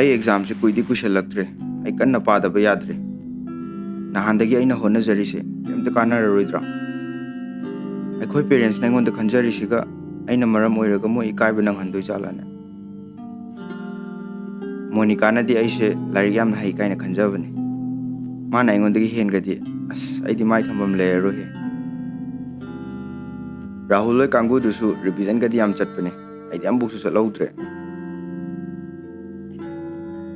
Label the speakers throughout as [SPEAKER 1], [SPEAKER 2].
[SPEAKER 1] ꯑꯩ ꯑꯦꯛꯖꯥꯝꯁꯦ ꯀꯨꯏꯗꯤ ꯀꯨꯏꯁꯜꯂꯛꯇ꯭ꯔꯦ ꯑꯩ ꯀꯟꯅ ꯄꯥꯗꯕ ꯌꯥꯗ꯭ꯔꯦ ꯅꯍꯥꯟꯗꯒꯤ ꯑꯩꯅ ꯍꯣꯠꯅꯖꯔꯤꯁꯦ ꯀꯩꯝꯇ ꯀꯥꯟꯅꯔꯔꯣꯏꯗ꯭ꯔꯥ ꯑꯩꯈꯣꯏ ꯄꯦꯔꯦꯟꯁꯅ ꯑꯩꯉꯣꯟꯗ ꯈꯟꯖꯔꯤꯁꯤꯒ ꯑꯩꯅ ꯃꯔꯝ ꯑꯣꯏꯔꯒ ꯃꯣꯏ ꯏꯀꯥꯏꯕ ꯅꯪꯍꯟꯗꯣꯏ ꯖꯥꯠꯂꯥꯅꯦ ꯃꯣꯅꯤꯀꯥꯅꯗꯤ ꯑꯩꯁꯦ ꯂꯥꯏꯔꯤꯛ ꯌꯥꯝꯅ ꯍꯩ ꯀꯥꯏꯅ ꯈꯟꯖꯕꯅꯦ ꯃꯥꯅ ꯑꯩꯉꯣꯟꯗꯒꯤ ꯍꯦꯟꯒ꯭ꯔꯗꯤ ꯑꯁ ꯑꯩꯗꯤ ꯃꯥꯏ ꯊꯝꯐꯝ ꯂꯩꯔꯔꯣꯏꯍꯦ ꯔꯥꯍꯨꯜ ꯍꯣꯏ ꯀꯥꯡꯕꯨꯗꯨꯁꯨ ꯔꯤꯚꯤꯖꯟꯒꯗꯤ ꯌꯥꯝ ꯆꯠꯄꯅꯦ ꯑꯩꯗꯤ ꯑꯃꯐꯥꯎꯁꯨ ꯆꯠꯍꯧꯗ꯭ꯔꯦ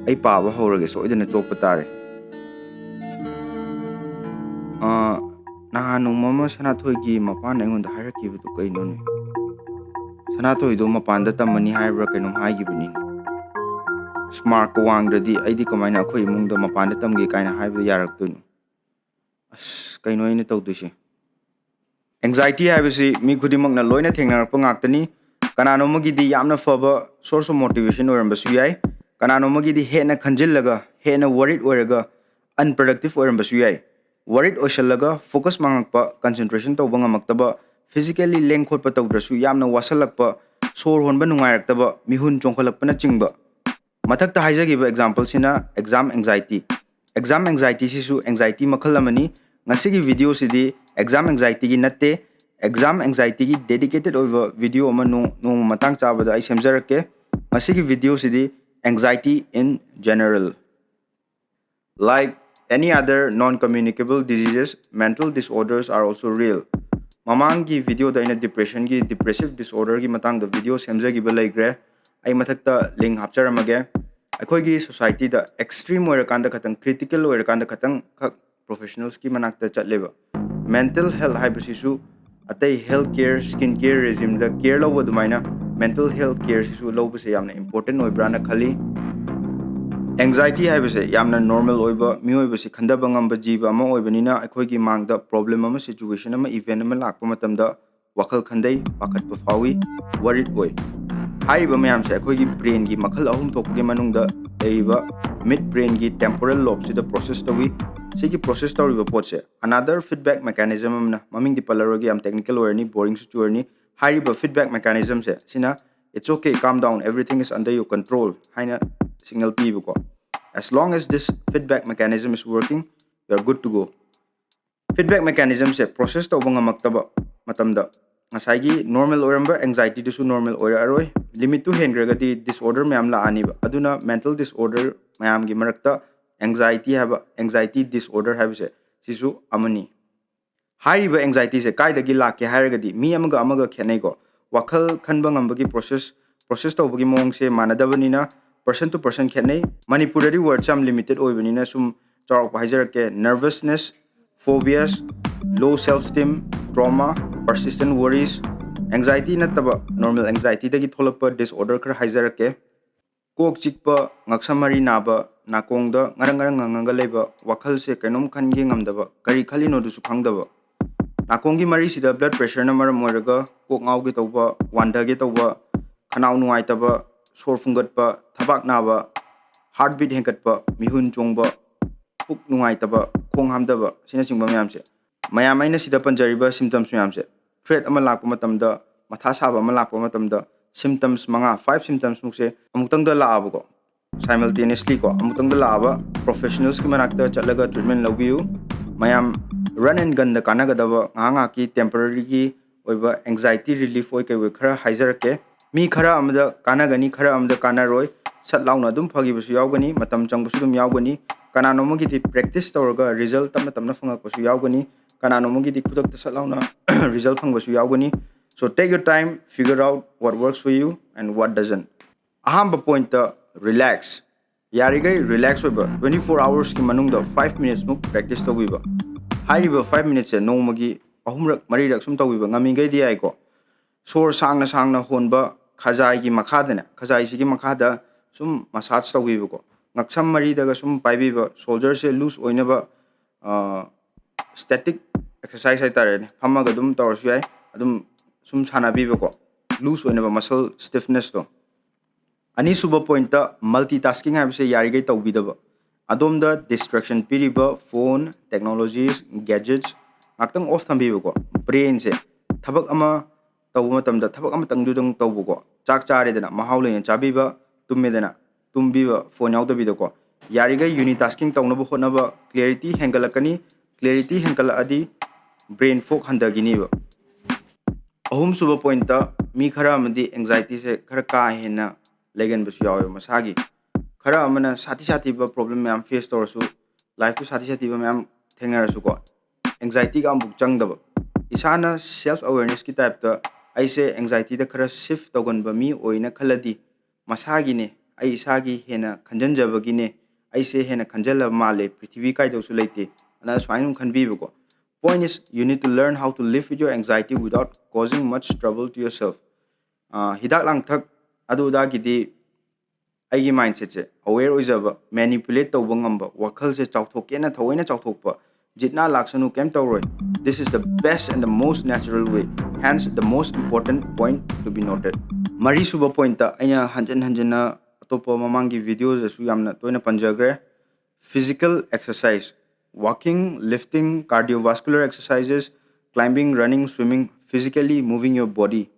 [SPEAKER 1] ꯑꯩ ꯄꯥꯕ ꯍꯧꯔꯒꯦ ꯁꯣꯏꯗꯅ ꯆꯣꯞꯄ ꯇꯥꯔꯦ ꯅꯍꯥꯟ ꯅꯣꯡꯃ ꯑꯃ ꯁꯅꯥꯊꯣꯏꯒꯤ ꯃꯄꯥꯅ ꯑꯩꯉꯣꯟꯗ ꯍꯥꯏꯔꯛꯈꯤꯕꯗꯨ ꯀꯩꯅꯣꯅꯦ ꯁꯅꯥꯊꯣꯏꯗꯣ ꯃꯄꯥꯟꯗ ꯇꯝꯃꯅꯤ ꯍꯥꯏꯕ꯭ꯔꯥ ꯀꯩꯅꯣꯝ ꯍꯥꯏꯈꯤꯕꯅꯤꯅꯦ ꯃꯥꯔꯛꯀ ꯋꯥꯡꯗ꯭ꯔꯗꯤ ꯑꯩꯗꯤ ꯀꯃꯥꯏꯅ ꯑꯩꯈꯣꯏ ꯏꯃꯨꯡꯗ ꯃꯄꯥꯟꯗ ꯇꯝꯒꯦ ꯀꯥꯏꯅ ꯍꯥꯏꯕ ꯌꯥꯔꯛꯇꯣꯏꯅꯣ ꯑꯁ ꯀꯩꯅꯣ ꯑꯩꯅ ꯇꯧꯗꯣꯏꯁꯦ ꯑꯦꯡꯖꯥꯏꯇꯤ ꯍꯥꯏꯕꯁꯤ ꯃꯤ ꯈꯨꯗꯤꯡꯃꯛꯅ ꯂꯣꯏꯅ ꯊꯦꯡꯅꯔꯛꯄ ꯉꯥꯛꯇꯅꯤ ꯀꯅꯥꯅꯣꯃꯒꯤꯗꯤ ꯌꯥꯝꯅ ꯐꯕ ꯁꯣꯔꯁ ꯑꯣꯐ ꯃꯣꯇꯤꯚꯦꯁꯟ ꯑꯣꯏꯔꯝꯕꯁꯨ ꯌꯥꯏ ꯀꯅꯥꯅꯣꯃꯒꯤꯗꯤ ꯍꯦꯟꯅ ꯈꯟꯖꯤꯜꯂꯒ ꯍꯦꯟꯅ ꯋꯥꯔꯤꯠ ꯑꯣꯏꯔꯒ ꯑꯟꯄ꯭ꯔꯗꯛꯇꯤꯚ ꯑꯣꯏꯔꯝꯕꯁꯨ ꯌꯥꯏ ꯋꯥꯔꯤꯠ ꯑꯣꯏꯁꯜꯂꯒ ꯐꯣꯀꯁ ꯃꯥꯡꯉꯛꯄ ꯀꯟꯁꯦꯟꯇ꯭ꯔꯦꯁꯟ ꯇꯧꯕ ꯉꯝꯃꯛꯇꯕ ꯐꯤꯖꯤꯀꯦꯜꯂꯤ ꯂꯦꯡ ꯈꯣꯠꯄ ꯇꯧꯗ꯭ꯔꯁꯨ ꯌꯥꯝꯅ ꯋꯥꯁꯜꯂꯛꯄ ꯁꯣꯔ ꯍꯣꯟꯕ ꯅꯨꯡꯉꯥꯏꯔꯛꯇꯕ ꯃꯤꯍꯨꯟ ꯆꯣꯡꯈꯠꯂꯛꯄꯅꯆꯤꯡꯕ ꯃꯊꯛꯇ ꯍꯥꯏꯖꯈꯤꯕ ꯑꯦꯛꯖꯥꯝꯄꯜꯁꯤꯅ ꯑꯦꯛꯖꯥꯝ ꯑꯦꯡꯖꯥꯏꯇꯤꯁꯤꯁꯨ ꯑꯦꯡꯖꯥꯏꯇꯤ ꯃꯈꯜ ꯑꯃꯅꯤ ꯉꯁꯤꯒꯤ ꯚꯤꯗꯤꯑꯣꯁꯤꯗꯤ ꯑꯦꯛꯖꯥꯝ ꯑꯦꯡꯖꯥꯏꯇꯤꯒꯤ ꯅꯠꯇꯦ ꯑꯦꯛꯖꯥꯝ ꯑꯦꯡꯖꯥꯏꯇꯤꯒꯤ ꯗꯦꯗꯤꯀꯦꯇꯦꯗ ꯑꯣꯏꯕ ꯚꯤꯗꯤꯑꯣ ꯑꯃ ꯅꯣꯡꯃ ꯃꯇꯥꯡ ꯆꯥꯕꯗ ꯑꯩ ꯁꯦꯝꯖꯔꯛꯀꯦ ꯉꯁꯤꯒꯤ ꯚꯤꯗꯤꯑꯣꯁꯤꯗꯤ anxiety in general. Like any other non-communicable diseases, mental disorders are also real. Mamangi video da ina depressive disorder gi matang da video semjagiba laigre ai mathakta link hapcharamage akhoi society da extreme oirakanda khatang critical oirakanda khatang professionals ki manakta chatleba mental health haibasisu atai health care skin care regime da care lo dumaina mental health care sisu lo buse yamna important oibrana khali anxiety haibase yamna normal oiba mioibasi khandaba ngamba jiba ama oibanina akhoi gi mangda problem ama situation ama event ama lakpa matamda wakhal khandai pakhatpa fawi worried oi haiba mayam se akhoi gi brain gi makhal ahum thokge manungda leiba mid brain gi temporal lobe sida process tawi sigi process tawriba potse another feedback mechanism amna maming di palarogi am technical orni boring su churni haiba feedback mechanism se sina it's okay calm down everything is under your control haina signal pibu ko as long as this feedback mechanism is working you are good to go feedback mechanism se process tawba ngamaktaba matamda ngasai normal oramba anxiety dusu normal oira aroi limit to hengragadi disorder mayam la ani ba aduna mental disorder mayam gi marakta anxiety disorder habise sisu amani hariba anxiety se kaidagi lakke haragadi mi amaga khenai ko wakhal khanba ngambagi process tawbagi mong se manadabanina person to person khenai manipurari word cham limited oibanina sum chawk haijarake nervousness phobias low self esteem trauma persistent worries anxiety nataba normal anxiety dagi tholakpa disorder khar haijarake kok chikpa ngaksamari naba nakongda ngarang nganga leba wakhal se kainom khange ngamdaba kari khalino dusu khangdaba nakongi mari sida blood pressure na maram oiraga kok ngauge tawba wandage tawba khanau nuaitaba sor fungatpa thabak naba heartbeat hengkatpa mihun chongba puk nuaitaba khong hamdaba sina chingba mayam aina sida panjariba symptoms mayamse threat ama lakpa matamda matha saba ama lakpa matamda symptoms 5 symptoms mukse amutang da laaba ko simultaneously ko amutang da laaba professionals ki manakta chatlaga treatment labiu mayam run and gun da kanagadaba nganga ki temporary ki oiba anxiety relief oi kai khara haijarake mi khara amda kanagani khara amda kanaroi sat launa dum phagibasu yawgani matam changbasu dum yawgani kananomogi di practice tawraga result tamna phangakpasu yawgani kananomogi di khudakta sat launa result phangbasu yawgani so take your time figure out what works for you and what doesn't ahamba point relax yarigai relax oiba 24 hours ki manungda 5 minutes muk practice tawiba hariba 5 minutes e nongmagi ahumrak marirak sum tawiba ngamigai di ai ko sor sangna honba khajai gi makhadana khajai sigi makhada sum massage tawiba ko ngaksam mari daga sum paibiba shoulder se loose oinaba static exercise hai tarene phamaga dum tawrsu yai adum sum sanabiba ko loose oinaba muscle stiffness to ani suba point ta multitasking habise yarigai tawbidaba adom da distraction piriba phone technologies gadgets aktang off thambiba ko brain se thabak ama tawba matamda thabak ama tangdudang tawba ko ꯆꯥꯛ ꯆꯥꯔꯦꯗꯅ ꯃꯍꯥꯎ ꯂꯩꯅ ꯆꯥꯕꯤꯕ ꯇꯨꯝꯃꯦꯗꯅ ꯇꯨꯝꯕꯤꯕ phone ꯌꯥꯎꯗꯕꯤꯗꯀꯣ ꯌꯥꯔꯤꯈꯩ ꯌꯨꯅꯤꯇꯥꯁꯀꯤꯡ ꯇꯧꯅꯕ ꯍꯣꯠꯅꯕ clarity ꯍꯦꯟꯒꯠꯂꯛꯀꯅꯤ clarity ꯍꯦꯟꯒꯠꯂꯛꯑꯗꯤ brain ꯐꯣꯛ ꯍꯟꯊꯈꯤꯅꯤꯕ ꯑꯍꯨꯝꯁꯨꯕ ꯄꯣꯏꯟꯠꯇ ꯃꯤ ꯈꯔ ꯑꯃꯗꯤ ꯑꯦꯡꯖꯥꯏꯇꯤꯁꯦ ꯈꯔ ꯀꯥ ꯍꯦꯟꯅ ꯂꯩꯒꯟꯕꯁꯨ ꯌꯥꯎꯋꯦꯕ ꯃꯁꯥꯒꯤ ꯈꯔ ꯑꯃꯅ ꯁꯥꯊꯤꯕ ꯄ꯭ꯔꯣꯕ꯭ꯂꯦꯝ ꯃꯌꯥꯝ ꯐꯦꯁ ꯇꯧꯔꯁꯨ ꯂꯥꯏꯐꯇꯨ ꯁꯥꯊꯤꯕ ꯃꯌꯥꯝ ꯊꯦꯡꯅꯔꯁꯨꯀꯣ ꯑꯦꯡꯖꯥꯏꯇꯤꯒ ꯑꯃꯨꯛ ꯆꯪꯗꯕ ꯏꯁꯥꯅ ꯁꯦꯜꯐ ꯑꯋꯦꯔꯅꯦꯁꯀꯤ ꯇꯥꯏꯞꯇ ꯑꯩꯁꯦ ꯑꯦꯡꯖꯥꯏꯇꯤꯗ ꯈꯔ ꯁꯤꯐ ꯇꯧꯒꯟꯕ ꯃꯤ ꯑꯣꯏꯅ ꯈꯜꯂꯗꯤ ꯃꯁꯥꯒꯤꯅꯦ ꯑꯩ ꯏꯁꯥꯒꯤ ꯍꯦꯟꯅ ꯈꯟꯖꯟꯖꯕꯒꯤꯅꯦ ꯑꯩꯁꯦ ꯍꯦꯟꯅ ꯈꯟꯖꯜꯂꯕ ꯃꯥꯜꯂꯦ ꯄ꯭ꯔꯤꯊꯤꯕꯤ ꯀꯥꯏꯗꯧꯁꯨ ꯂꯩꯇꯦ ꯑꯗꯨꯅ ꯁꯨꯃꯥꯏꯅ ꯑꯗꯨꯝ ꯈꯟꯕꯤꯕꯀꯣ point is you need to learn how to live with your anxiety without causing much trouble to yourself hidak langthak adudagidi aigi mindset se aware oijaba manipulate tawba ngamba wakhal se chawthokena thawaina chawthokpa jitna laksanu kem tawroi this is the best and the most natural way hence the most important point to be noted mari suba point ta aina hanjana atopa mamangi videos asu yamna toina panjagre physical exercise walking, lifting, cardiovascular exercises, climbing, running, swimming, physically moving your body.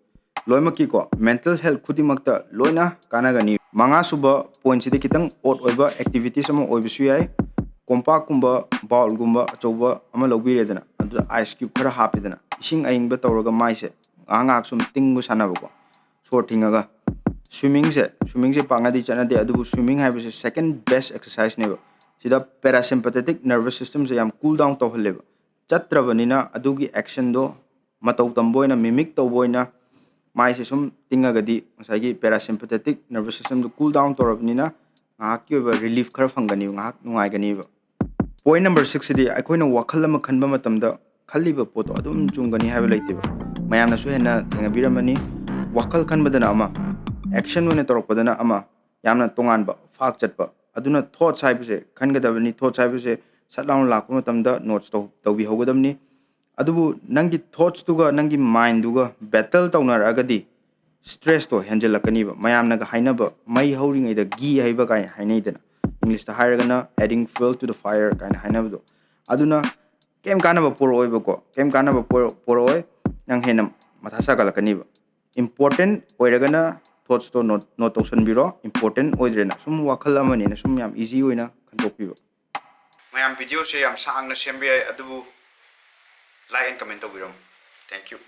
[SPEAKER 1] Loimaki ko mental health khudimakta loina kanagani. Manga suba point sidi kitang odd oiba activities ama oibisu yai. Compact kumba, bowl gumba, achoba ama lawbiredana. Adu ice cube khara hapidana. Ising aingba tawraga maise. Angak sum tingbu sanaba ko. Sortingaga. Swimming se pangadi chanade adu swimming habise second best exercise neba. Sida parasympathetic nervous system se yam cool down tawhaleba chatrabanina adugi action do matau tamboina mimic tawboina mai se sum tingagadi ngasagi parasympathetic nervous system do cool down torabnina ngahak ki ba relief khar phangani ngahak nungai gani ba point number 6 sidi aikoina wakhal ama khanba matamda khaliba poto adum chungani haiba leiteba mayamna su hena thengabiramani wakhal khanbadana ama action wona torokpadana ama yamna tonganba fak chatpa aduna thoughts haibse khangadabani thoughts haibse satlawn lakpa matamda notes tawbi hogadamni adubu nangi thoughts tuga nangi mind duga battle tawnaragadi stress to henjelakani ba mayamna ga hainaba mai hauring ida gi haiba kai hainaidana english ta hairagana adding fuel to the fire kaina hainabdo aduna kem kanaba poroi ba ko kem kanaba poroi nang henam mathasa galakani ba important oiragana thoughts to not tawsan biro important oidrena sum wakhal amani na sum yam easy oina khandokpiba mayam video se yam saangna sembe adubu like and comment to biram thank you